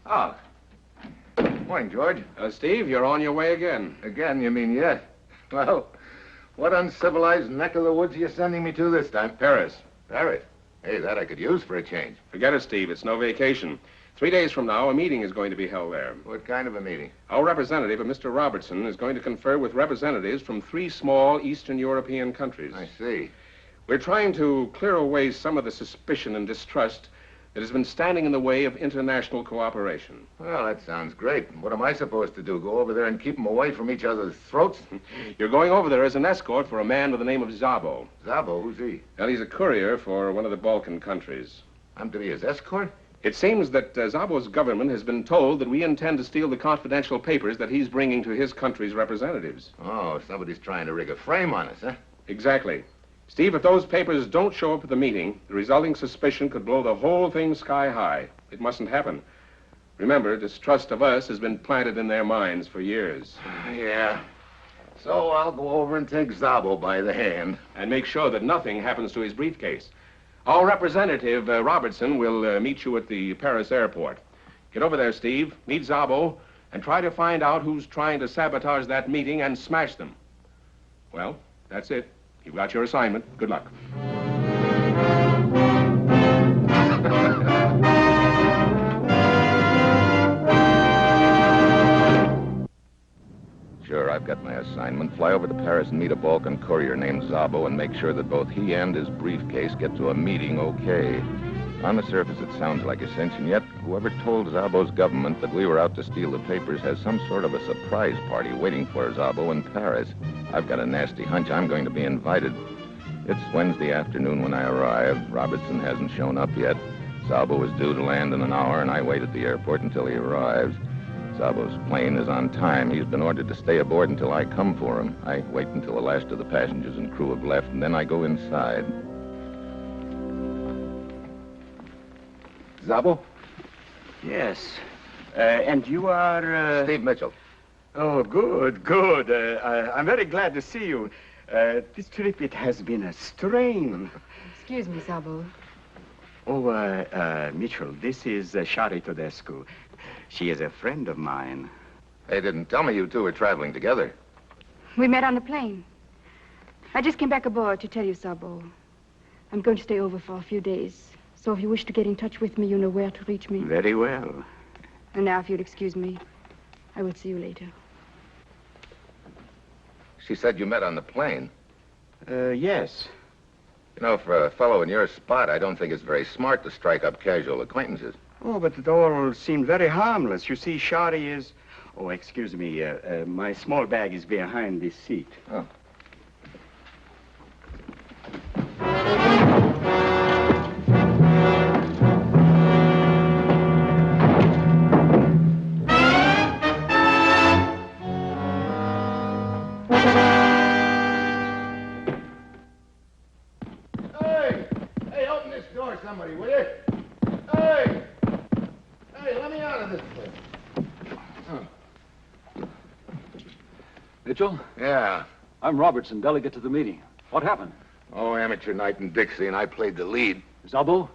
Oh. Morning, George. Steve, you're on your way again. Again, you mean yet? Well, what uncivilized neck of the woods are you sending me to this time? Paris. Paris? Hey, that I could use for a change. Forget it, Steve. It's no vacation. 3 days from now, a meeting is going to be held there. What kind of a meeting? Our representative, Mr. Robertson, is going to confer with representatives from 3 small Eastern European countries. I see. We're trying to clear away some of the suspicion and distrust that has been standing in the way of international cooperation. Well, that sounds great. What am I supposed to do? Go over there and keep them away from each other's throats? You're going over there as an escort for a man with the name of Szabo. Szabo? Who's he? Well, he's a courier for one of the Balkan countries. I'm to be his escort? It seems that Szabo's government has been told that we intend to steal the confidential papers that he's bringing to his country's representatives. Oh, somebody's trying to rig a frame on us, huh? Exactly. Steve, if those papers don't show up at the meeting, the resulting suspicion could blow the whole thing sky high. It mustn't happen. Remember, distrust of us has been planted in their minds for years. Yeah. So I'll go over and take Szabo by the hand. And make sure that nothing happens to his briefcase. Our representative, Robertson, will meet you at the Paris airport. Get over there, Steve, meet Szabo, and try to find out who's trying to sabotage that meeting and smash them. Well, that's it. You've got your assignment. Good luck. Sure, I've got my assignment. Fly over to Paris and meet a Balkan courier named Szabo and make sure that both he and his briefcase get to a meeting okay. On the surface, it sounds like a cinch, and yet whoever told Szabo's government that we were out to steal the papers has some sort of a surprise party waiting for Szabo in Paris. I've got a nasty hunch I'm going to be invited. It's Wednesday afternoon when I arrive. Robertson hasn't shown up yet. Szabo is due to land in an hour, and I wait at the airport until he arrives. Szabo's plane is on time. He's been ordered to stay aboard until I come for him. I wait until the last of the passengers and crew have left, and then I go inside. Szabo? Yes. And you are... Steve Mitchell. Oh, good, good. I'm very glad to see you. This trip, it has been a strain. Excuse me, Szabo. Oh, Mitchell, this is Shari Todescu. She is a friend of mine. They didn't tell me you two were traveling together. We met on the plane. I just came back aboard to tell you, Szabo. I'm going to stay over for a few days. So if you wish to get in touch with me, you know where to reach me. Very well. And now, if you'll excuse me, I will see you later. She said you met on the plane. Yes. You know, for a fellow in your spot, I don't think it's very smart to strike up casual acquaintances. Oh, but it all seemed very harmless. You see, Shari is... Oh, excuse me. My small bag is behind this seat. Oh. Hey, open this door, somebody, will you? Hey, let me out of this place. Oh. Mitchell? Yeah. I'm Robertson, delegate to the meeting. What happened? Oh, amateur night in Dixie, and I played the lead. Szabo?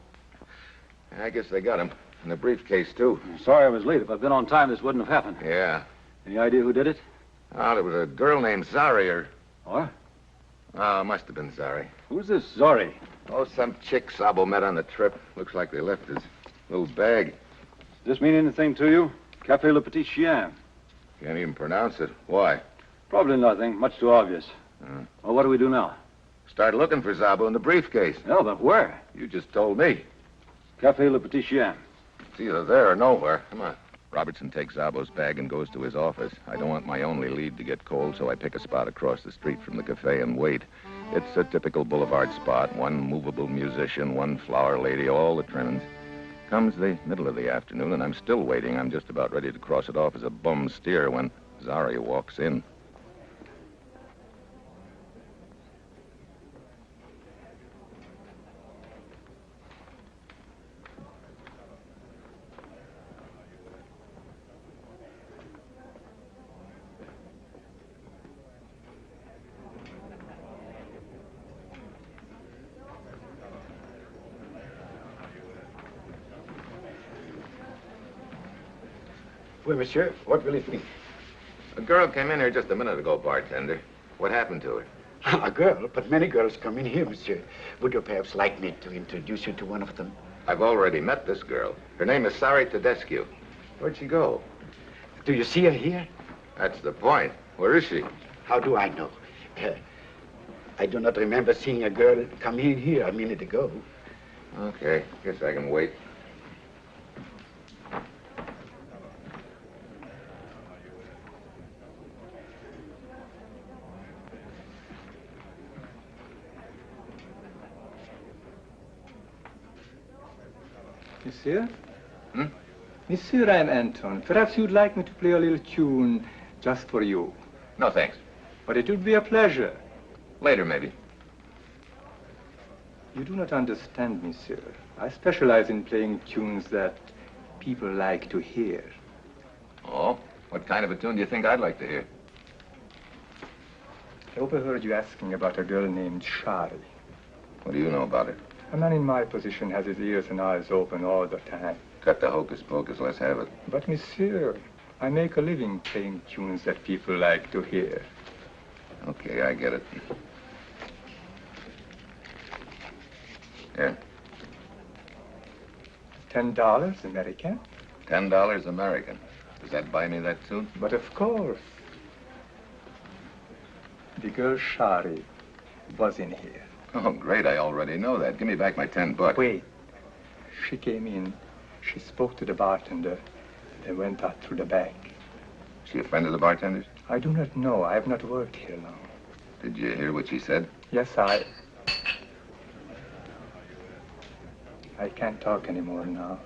I guess they got him. And the briefcase, too. Sorry I was late. If I'd been on time, this wouldn't have happened. Yeah. Any idea who did it? Oh, there was a girl named Zari, or... What? Oh, must have been Zari. Who's this Zori? Oh, some chick Szabo met on the trip. Looks like they left his little bag. Does this mean anything to you? Café Le Petit Chien. Can't even pronounce it. Why? Probably nothing. Much too obvious. Well, what do we do now? Start looking for Szabo in the briefcase. No, but where? You just told me. Café Le Petit Chien. It's either there or nowhere. Come on. Robertson takes Szabo's bag and goes to his office. I don't want my only lead to get cold, so I pick a spot across the street from the cafe and wait. It's a typical boulevard spot. One movable musician, one flower lady, all the trimmings. Comes the middle of the afternoon, and I'm still waiting. I'm just about ready to cross it off as a bum steer when Zari walks in. Well, monsieur, what will it be? A girl came in here just a minute ago, bartender. What happened to her? A girl? But many girls come in here, monsieur. Would you perhaps like me to introduce you to one of them? I've already met this girl. Her name is Sari Tedescu. Where'd she go? Do you see her here? That's the point. Where is she? How do I know? I do not remember seeing a girl come in here a minute ago. Okay, guess I can wait. Monsieur? Hmm? Monsieur, I'm Anton. Perhaps you'd like me to play a little tune just for you. No, thanks. But it would be a pleasure. Later, maybe. You do not understand, monsieur. I specialize in playing tunes that people like to hear. Oh? What kind of a tune do you think I'd like to hear? I overheard you asking about a girl named Shari. What do you know about her? A man in my position has his ears and eyes open all the time. Cut the hocus pocus, let's have it. But, monsieur, I make a living playing tunes that people like to hear. Okay, I get it. Yeah. $10 American? $10 American. Does that buy me that tune? But of course. The girl Shari was in here. Oh, great, I already know that. Give me back my $10. Wait. She came in. She spoke to the bartender. They went out through the back. She a friend of the bartender's? I do not know. I have not worked here long. Did you hear what she said? Yes, I can't talk anymore now.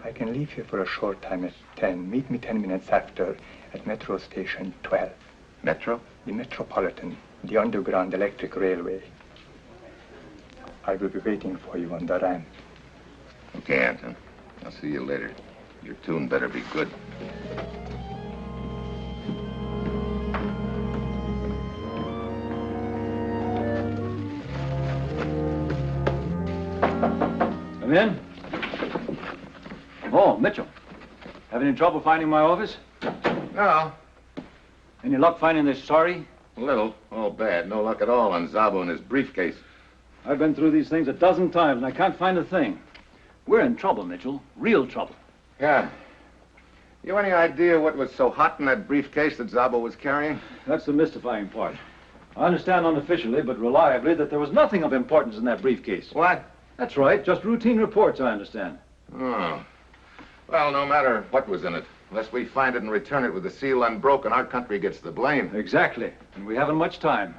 I can leave here for a short time at 10. Meet me 10 minutes after at Metro Station 12. Metro? The Metropolitan, the Underground Electric Railway. I will be waiting for you on the ramp. Okay, Anton. I'll see you later. Your tune better be good. Come in. Oh, Mitchell. Having any trouble finding my office? No. Any luck finding this Sorry? Little. All bad. No luck at all on Szabo and his briefcase. I've been through these things a dozen times, and I can't find a thing. We're in trouble, Mitchell. Real trouble. Yeah. You any idea what was so hot in that briefcase that Szabo was carrying? That's the mystifying part. I understand unofficially, but reliably, that there was nothing of importance in that briefcase. What? That's right. Just routine reports, I understand. Oh. Well, no matter what was in it, unless we find it and return it with the seal unbroken, our country gets the blame. Exactly. And we haven't much time.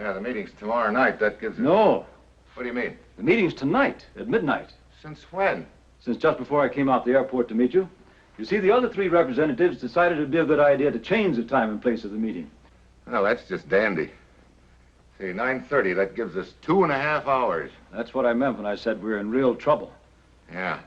Yeah, the meeting's tomorrow night. That gives us... No. What do you mean? The meeting's tonight, at midnight. Since when? Since just before I came out the airport to meet you. You see, the other three representatives decided it'd be a good idea to change the time and place of the meeting. Well, that's just dandy. See, 9:30, that gives us 2.5 hours. That's what I meant when I said we're in real trouble. Yeah.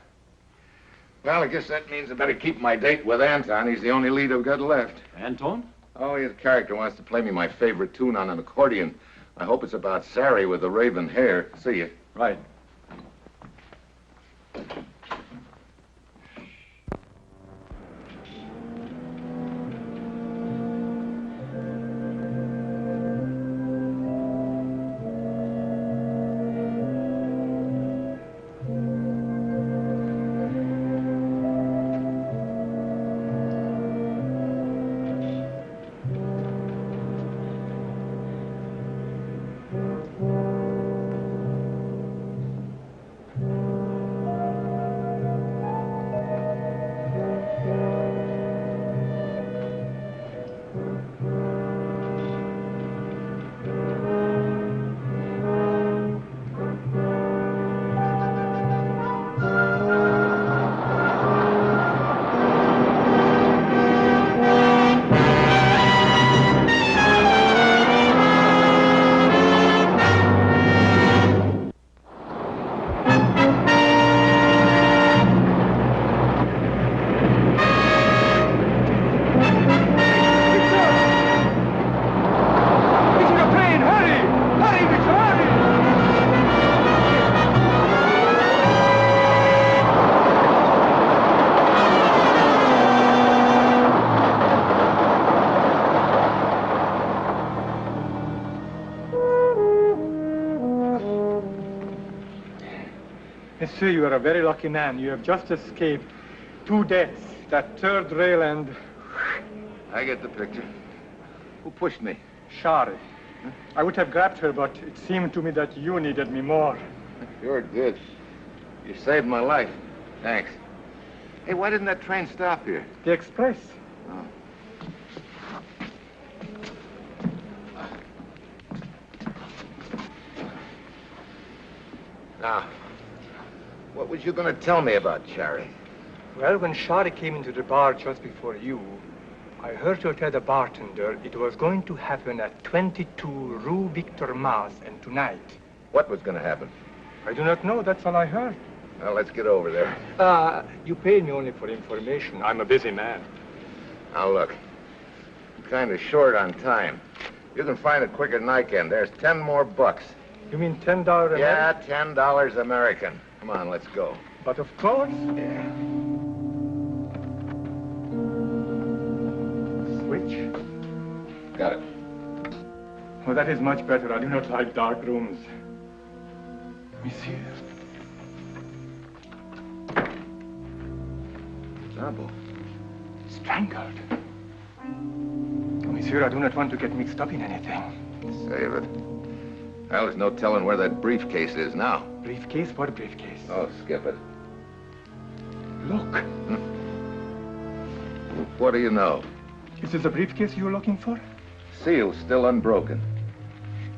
Well, I guess that means I better keep my date with Anton. He's the only lead I've got left. Anton? Oh, his character wants to play me my favorite tune on an accordion. I hope it's about Sari with the raven hair. See you. Right. Monsieur, you are a very lucky man. You have just escaped 2 deaths. That third rail and... I get the picture. Who pushed me? Shari. I would have grabbed her, but it seemed to me that you needed me more. Sure did. You saved my life. Thanks. Hey, why didn't that train stop here? The express. Oh. Now, what was you going to tell me about Shari? Well, when Shari came into the bar just before you, I heard her tell the bartender it was going to happen at 22 Rue Victor Mas, and tonight. What was going to happen? I do not know. That's all I heard. Well, let's get over there. You paid me only for information. I'm a busy man. Now, look. I'm kind of short on time. You can find it quicker than I can. There's 10 more bucks. You mean $10 American? Yeah, $10 American. Come on, let's go. But of course. Yeah. Switch. Got it. Oh, that is much better. I do not like dark rooms. Monsieur. Szabo. Strangled. Oh, monsieur, I do not want to get mixed up in anything. Save it. Well, there's no telling where that briefcase is now. Briefcase? What briefcase? Oh, skip it. Look. What do you know? Is this a briefcase you were looking for? Seal's still unbroken.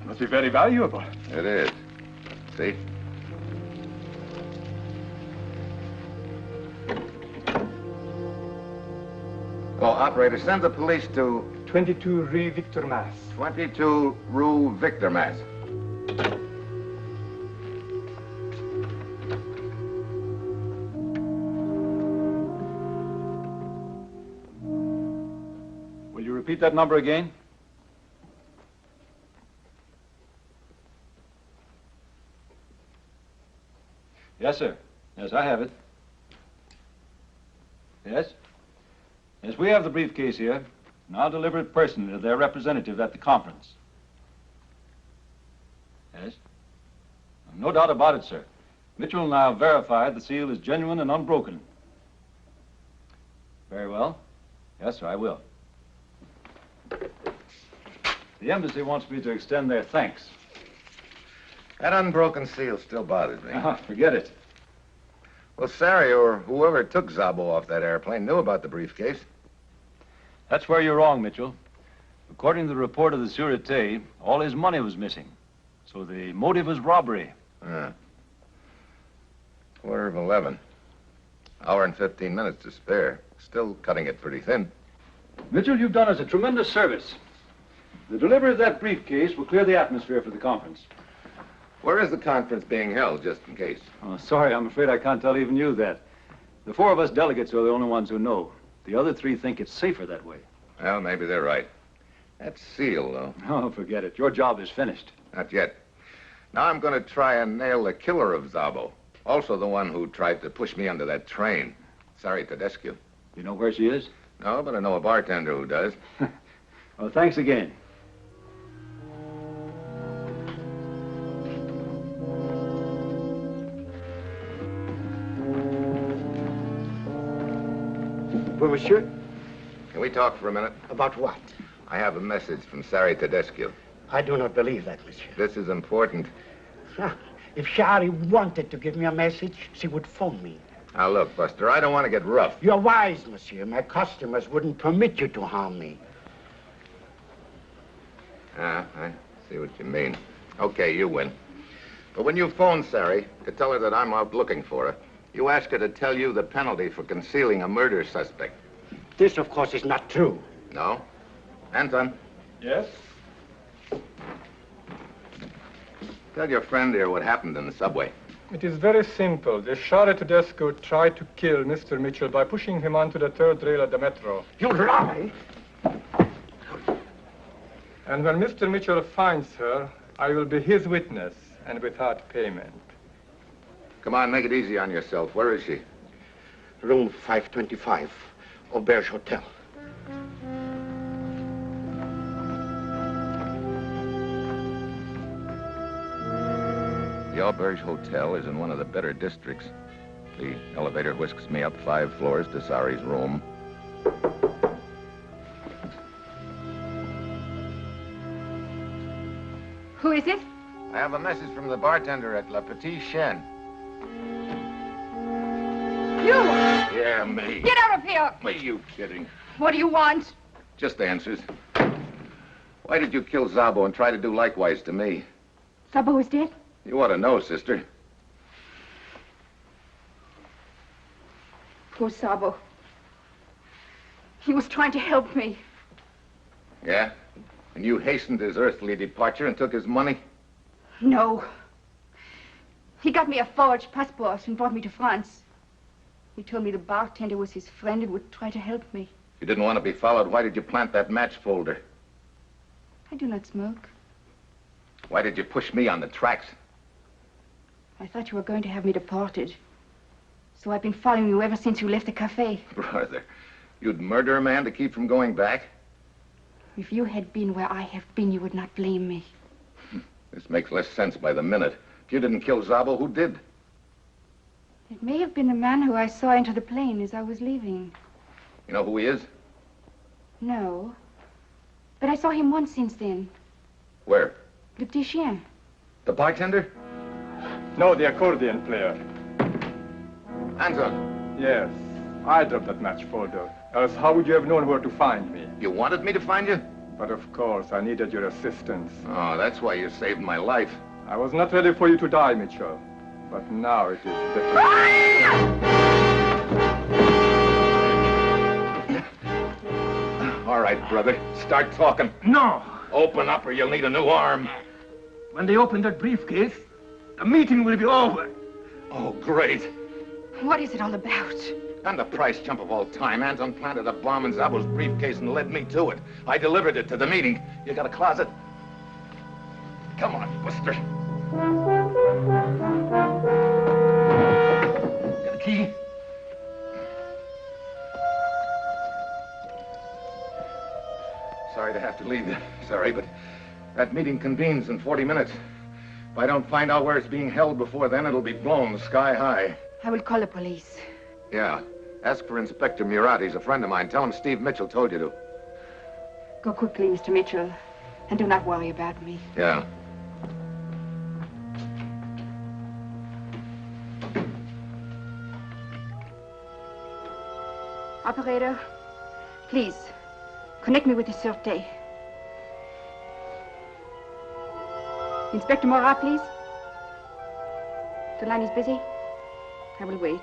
Must be very valuable. It is. See? Oh, operator, send the police to 22 Rue Victor Mas. 22 Rue Victor Mas. Will you repeat that number again? Yes, sir. Yes, I have it. Yes? Yes, we have the briefcase here, and I'll deliver it personally to their representative at the conference. Yes? No doubt about it, sir. Mitchell and I have verified the seal is genuine and unbroken. Very well. Yes, sir, I will. The embassy wants me to extend their thanks. That unbroken seal still bothers me. Forget it. Well, Sari or whoever took Szabo off that airplane knew about the briefcase. That's where you're wrong, Mitchell. According to the report of the Sûreté, all his money was missing. So the motive was robbery. Quarter of 11. Hour and 15 minutes to spare. Still cutting it pretty thin. Mitchell, you've done us a tremendous service. The delivery of that briefcase will clear the atmosphere for the conference. Where is the conference being held, just in case? Oh, sorry, I'm afraid I can't tell even you that. The 4 of us delegates are the only ones who know. The other 3 think it's safer that way. Well, maybe they're right. That seal, though. Oh, forget it. Your job is finished. Not yet. Now I'm going to try and nail the killer of Szabo. Also the one who tried to push me under that train. Sari Tedescu. You know where she is? No, but I know a bartender who does. Well, thanks again. Well, monsieur? Can we talk for a minute? About what? I have a message from Sari Tedescu. I do not believe that, monsieur. This is important. If Shari wanted to give me a message, she would phone me. Now, look, Buster, I don't want to get rough. You're wise, monsieur. My customers wouldn't permit you to harm me. I see what you mean. Okay, you win. But when you phone Sari to tell her that I'm out looking for her, you ask her to tell you the penalty for concealing a murder suspect. This, of course, is not true. No? Anton? Yes? Tell your friend here what happened in the subway. It is very simple. The Shari Tedescu tried to kill Mr. Mitchell by pushing him onto the 3rd rail at the metro. You lie! And when Mr. Mitchell finds her, I will be his witness, and without payment. Come on, make it easy on yourself. Where is she? Room 525, Auberge Hotel. The Auberge Hotel is in one of the better districts. The elevator whisks me up 5 floors to Sari's room. Who is it? I have a message from the bartender at La Petite Chienne. You! Yeah, me. Get out of here! Are you kidding? What do you want? Just answers. Why did you kill Szabo and try to do likewise to me? Szabo is dead? You ought to know, sister. Poor Szabo. He was trying to help me. Yeah? And you hastened his earthly departure and took his money? No. He got me a forged passport and brought me to France. He told me the bartender was his friend and would try to help me. If you didn't want to be followed, why did you plant that match folder? I do not smoke. Why did you push me on the tracks? I thought you were going to have me deported. So I've been following you ever since you left the cafe. Brother, you'd murder a man to keep from going back? If you had been where I have been, you would not blame me. This makes less sense by the minute. If you didn't kill Szabo, who did? It may have been the man who I saw enter the plane as I was leaving. You know who he is? No. But I saw him once since then. Where? Le Petit Chien. The bartender? No, the accordion player. Anton. Yes, I dropped that match folder. Else how would you have known where to find me? You wanted me to find you? But of course, I needed your assistance. Oh, that's why you saved my life. I was not ready for you to die, Mitchell. But now it is different. All right, brother. Start talking. No. Open up or you'll need a new arm. When they open that briefcase, the meeting will be over. Oh, great. What is it all about? I'm the price chump of all time. Anton planted a bomb in Szabo's briefcase and led me to it. I delivered it to the meeting. You got a closet? Come on, Buster. Got a key? Sorry to have to leave you. Sorry, but that meeting convenes in 40 minutes. If I don't find out where it's being held before then, it'll be blown sky high. I will call the police. Yeah. Ask for Inspector Murat. He's a friend of mine. Tell him Steve Mitchell told you to. Go quickly, Mr. Mitchell. And do not worry about me. Yeah. Operator, please, connect me with the Sûreté. Inspector Murat, please. The line is busy. I will wait.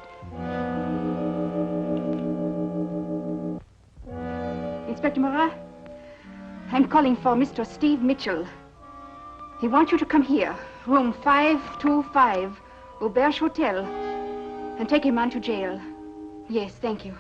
Inspector Murat, I'm calling for Mr. Steve Mitchell. He wants you to come here, room 525, Auberge Hotel, and take him on to jail. Yes, thank you.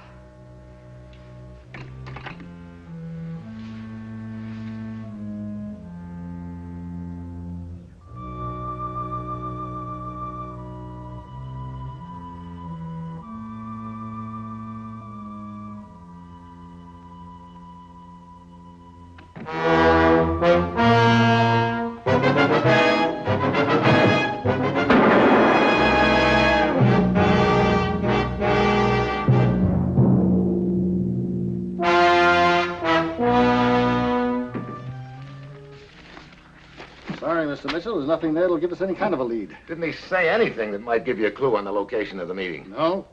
Mr. Mitchell. There's nothing there that'll give us any kind of a lead. Didn't he say anything that might give you a clue on the location of the meeting? No.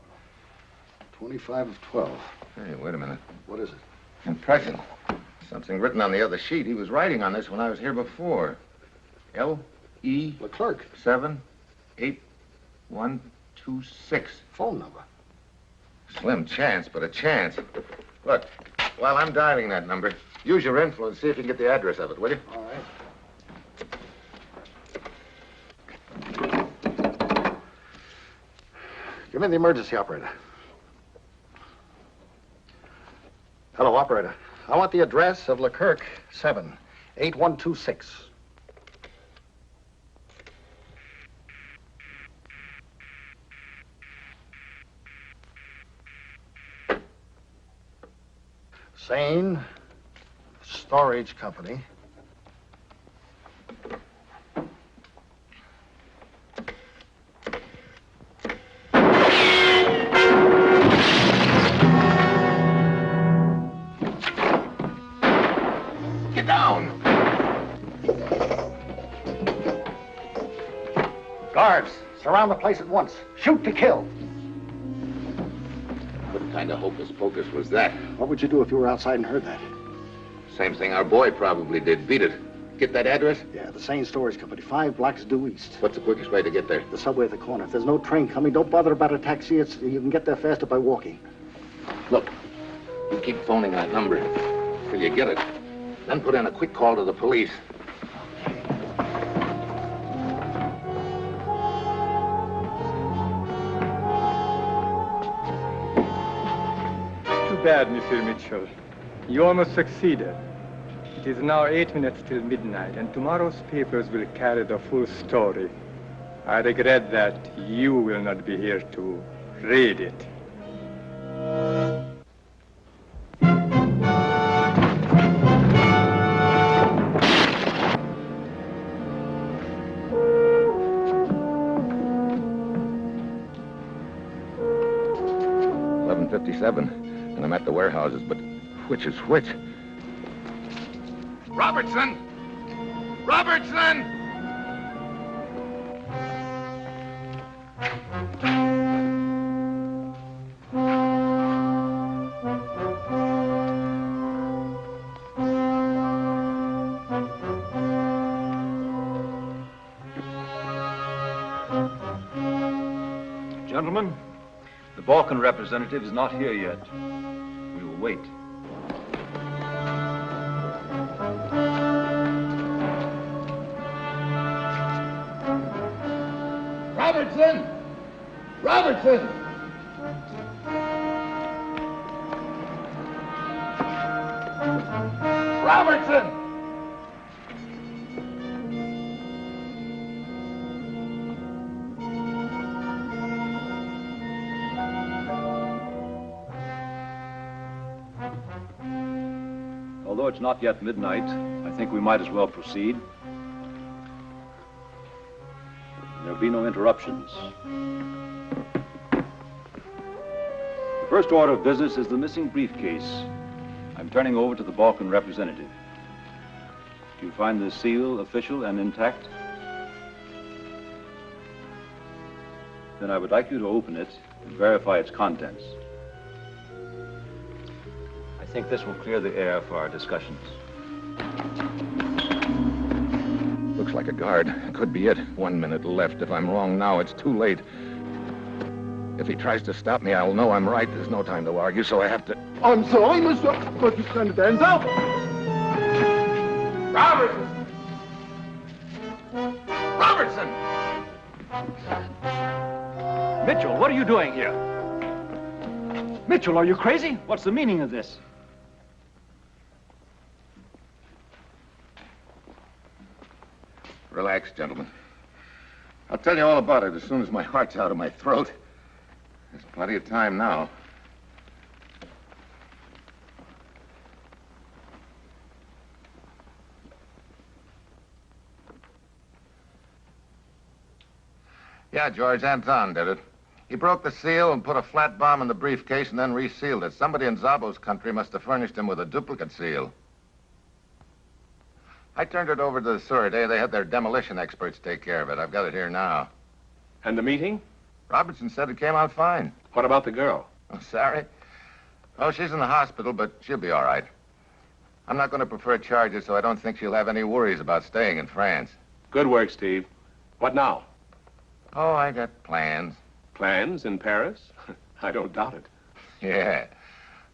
25 of 12. Hey, wait a minute. What is it? Impression. Something written on the other sheet. He was writing on this when I was here before. L.E. Leclerc. 78126. Phone number. Slim chance, but a chance. Look, while I'm dialing that number, use your influence, see if you can get the address of it, will you? All right. Give me the emergency operator. Hello, operator. I want the address of Leclerc, 78126. Sane Storage Company. Guards, surround the place at once. Shoot to kill. What kind of hocus pocus was that? What would you do if you were outside and heard that? Same thing our boy probably did. Beat it. Get that address? Yeah, the Sane Storage Company, 5 blocks due east. What's the quickest way to get there? The subway at the corner. If there's no train coming, don't bother about a taxi. You can get there faster by walking. Look, you keep phoning that number till you get it. Then put in a quick call to the police. Too bad, Monsieur Mitchell. You almost succeeded. It is now 8 minutes till midnight, and tomorrow's papers will carry the full story. I regret that you will not be here to read it. And I'm at the warehouses, but which is which? Robertson! Robertson! Gentlemen, the Balkan representative is not here yet. We will wait. Robertson! Robertson! Robertson! Although it's not yet midnight, I think we might as well proceed. There'll be no interruptions. The first order of business is the missing briefcase. I'm turning over to the Balkan representative. Do you find the seal official and intact? Then I would like you to open it and verify its contents. I think this will clear the air for our discussions. Looks like a guard. Could be it. 1 minute left. If I'm wrong now, it's too late. If he tries to stop me, I'll know I'm right. There's no time to argue, so I have to... I'm sorry, Mr. But you stand hands up. Robertson! Robertson! Mitchell, what are you doing here? Mitchell, are you crazy? What's the meaning of this? Relax, gentlemen. I'll tell you all about it as soon as my heart's out of my throat. There's plenty of time now. Yeah, George, Anton did it. He broke the seal and put a flat bomb in the briefcase and then resealed it. Somebody in Szabo's country must have furnished him with a duplicate seal. I turned it over to the Sûreté. They had their demolition experts take care of it. I've got it here now. And the meeting? Robertson said it came out fine. What about the girl? Oh, sorry. Oh, she's in the hospital, but she'll be all right. I'm not going to prefer charges, so I don't think she'll have any worries about staying in France. Good work, Steve. What now? Oh, I got plans. Plans in Paris? I don't doubt it. Yeah.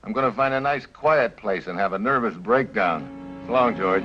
I'm going to find a nice, quiet place and have a nervous breakdown. So long, George.